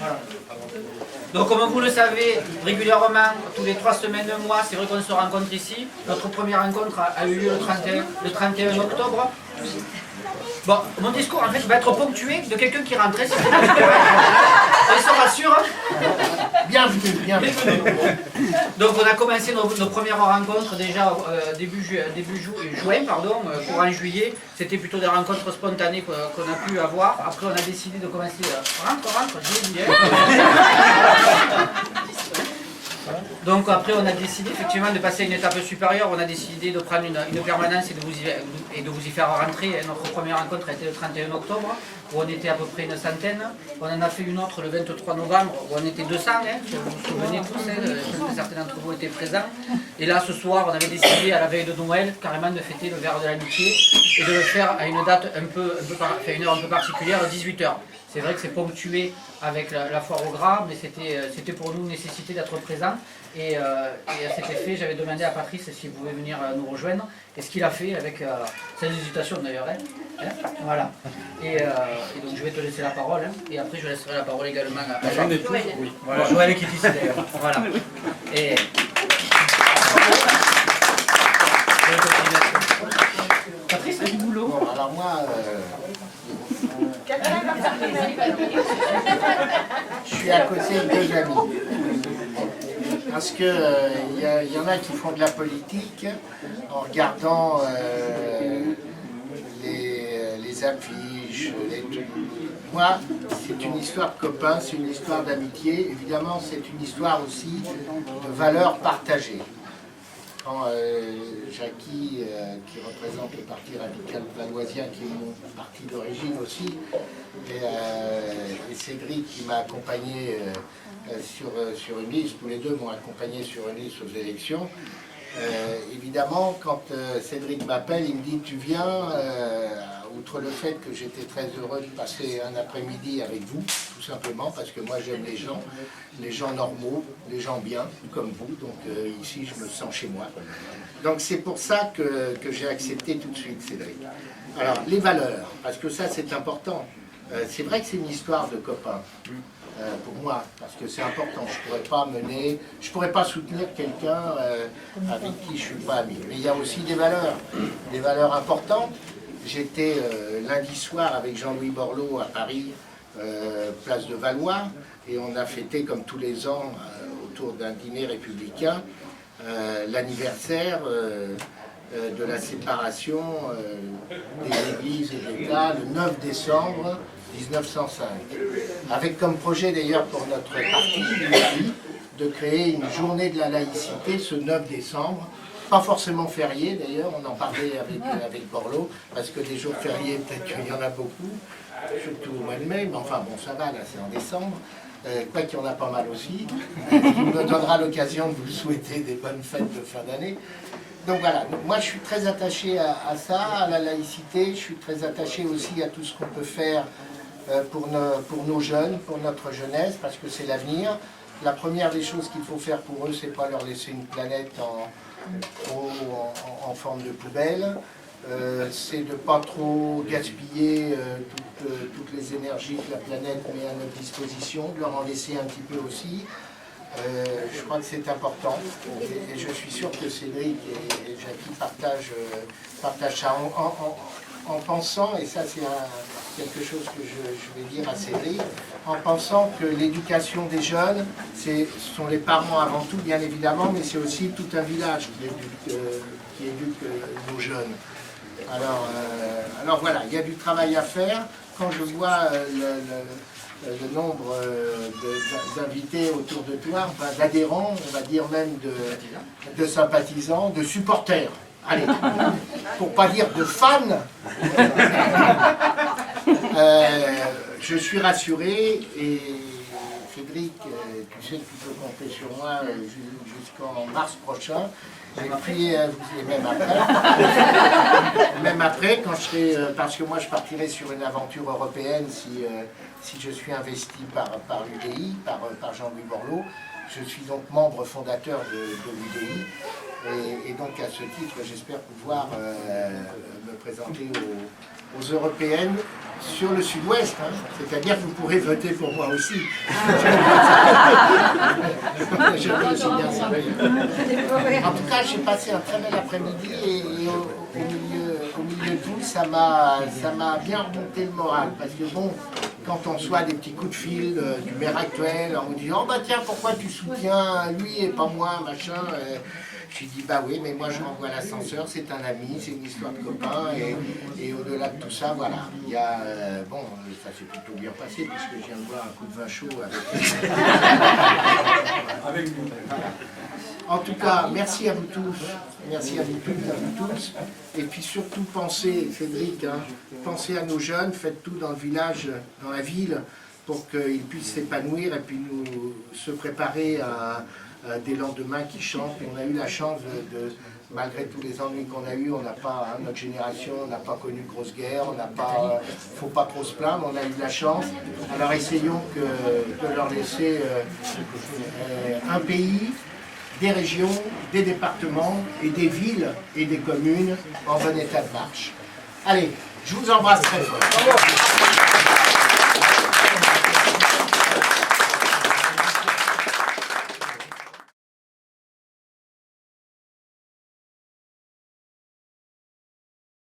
Voilà. Donc comme vous le savez, régulièrement, tous les 3 semaines, un mois, c'est vrai qu'on se rencontre ici. Notre première rencontre a eu lieu le 31 octobre. Bon, mon discours en fait va être ponctué de quelqu'un qui rentrait. Si on se rassure. Bienvenue, bienvenue. Donc on a commencé nos premières rencontres déjà début juin, courant juillet. C'était plutôt des rencontres spontanées qu'on a pu avoir. Après on a décidé de commencer... rentre, je dis bien. Donc après on a décidé effectivement de passer à une étape supérieure, on a décidé de prendre une permanence et de vous y faire rentrer. Notre première rencontre a été le 31 octobre, où on était à peu près une centaine. On en a fait une autre le 23 novembre, où on était 200, si vous vous souvenez tous, certains d'entre vous étaient présents. Et là ce soir on avait décidé à la veille de Noël carrément de fêter le verre de l'amitié et de le faire à une date une heure un peu particulière, à 18h. C'est vrai que c'est ponctué avec la foire au gras, mais c'était pour nous une nécessité d'être présent. Et à cet effet, j'avais demandé à Patrice s'il pouvait venir nous rejoindre. Et ce qu'il a fait avec sans hésitation d'ailleurs. Voilà. Et donc je vais te laisser la parole. Et après je laisserai la parole également à Joël. Oui. Voilà, Joël qui est ici d'ailleurs. Voilà. Et... Patrice, du boulot. Bon, alors moi... je suis à côté de 2 amis. Parce que y en a qui font de la politique en regardant les affiches. Moi, c'est une histoire de copains, c'est une histoire d'amitié. Évidemment, c'est une histoire aussi de valeurs partagées. Quand Jackie, qui représente le Parti radical valoisien, qui est mon parti d'origine aussi, et Cédric qui m'a accompagné sur une liste, tous les deux m'ont accompagné sur une liste aux élections. Évidemment, quand Cédric m'appelle, il me dit « Tu viens ?» Outre le fait que j'étais très heureux de passer un après-midi avec vous, tout simplement, parce que moi j'aime les gens normaux, les gens bien, comme vous, donc ici je me sens chez moi. Donc c'est pour ça que j'ai accepté tout de suite, Cédric. Alors, les valeurs, parce que ça c'est important. C'est vrai que c'est une histoire de copains, pour moi, parce que c'est important. Je pourrais pas soutenir quelqu'un avec qui je suis pas ami. Mais il y a aussi des valeurs importantes. J'étais lundi soir avec Jean-Louis Borloo à Paris, place de Valois, et on a fêté comme tous les ans, autour d'un dîner républicain, l'anniversaire de la séparation des églises et de l'État le 9 décembre 1905. Avec comme projet d'ailleurs pour notre parti, de créer une journée de la laïcité ce 9 décembre, pas forcément férié d'ailleurs, on en parlait avec Borloo, parce que des jours fériés, peut-être qu'il y en a beaucoup, surtout au mois de mai, mais enfin bon, ça va, là c'est en décembre, quoi qu'il y en a pas mal aussi. Il me donnera l'occasion de vous souhaiter des bonnes fêtes de fin d'année. Donc voilà, moi je suis très attaché à ça, à la laïcité, je suis très attaché aussi à tout ce qu'on peut faire pour nos jeunes, pour notre jeunesse, parce que c'est l'avenir. La première des choses qu'il faut faire pour eux, c'est pas leur laisser une planète en forme de poubelle, c'est de ne pas trop gaspiller toutes les énergies que la planète met à notre disposition, de leur en laisser un petit peu aussi. Je crois que c'est important et je suis sûr que Cédric et Jackie partagent ça en pensant, et ça c'est quelque chose que je vais dire à Cédric, en pensant que l'éducation des jeunes, ce sont les parents avant tout bien évidemment, mais c'est aussi tout un village qui éduque nos jeunes. Alors voilà, il y a du travail à faire. Quand je vois le nombre d'invités autour de toi, enfin, d'adhérents, on va dire même de sympathisants, de supporters. Allez, pour pas dire de fans, je suis rassuré et Cédric, tu sais que tu peux compter sur moi jusqu'en mars prochain. Et puis, même après, quand je serai, parce que moi je partirai sur une aventure européenne si je suis investi par l'UDI, par Jean-Louis Borloo. Je suis donc membre fondateur de l'UDI et donc à ce titre j'espère pouvoir me présenter aux européennes sur le sud-ouest, hein. C'est-à-dire que vous pourrez voter pour moi aussi. En tout cas, j'ai passé un très bel après-midi et au milieu de tout, ça m'a bien remonté le moral. Parce que bon, quand on reçoit des petits coups de fil du maire actuel en vous disant « Oh bah tiens, pourquoi tu soutiens lui et pas moi, machin ?» J'ai dit, bah oui, mais moi je renvoie l'ascenseur, c'est un ami, c'est une histoire de copain, et au-delà de tout ça, voilà. Il y a, bon, ça s'est plutôt bien passé, puisque je viens de boire un coup de vin chaud avec vous. Voilà. En tout cas, merci à vous tous, merci à vous toutes, à vous tous, et puis surtout pensez, Cédric, hein, pensez à nos jeunes, faites tout dans le village, dans la ville, pour qu'ils puissent s'épanouir, et puis nous se préparer à des lendemains qui chantent. On a eu la chance malgré tous les ennuis qu'on a eus, on n'a pas, hein, notre génération n'a pas connu de grosse guerre, on n'a pas, faut pas trop se plaindre, on a eu de la chance. Alors essayons de leur laisser un pays, des régions, des départements et des villes et des communes en bon état de marche. Allez, je vous embrasse très fort.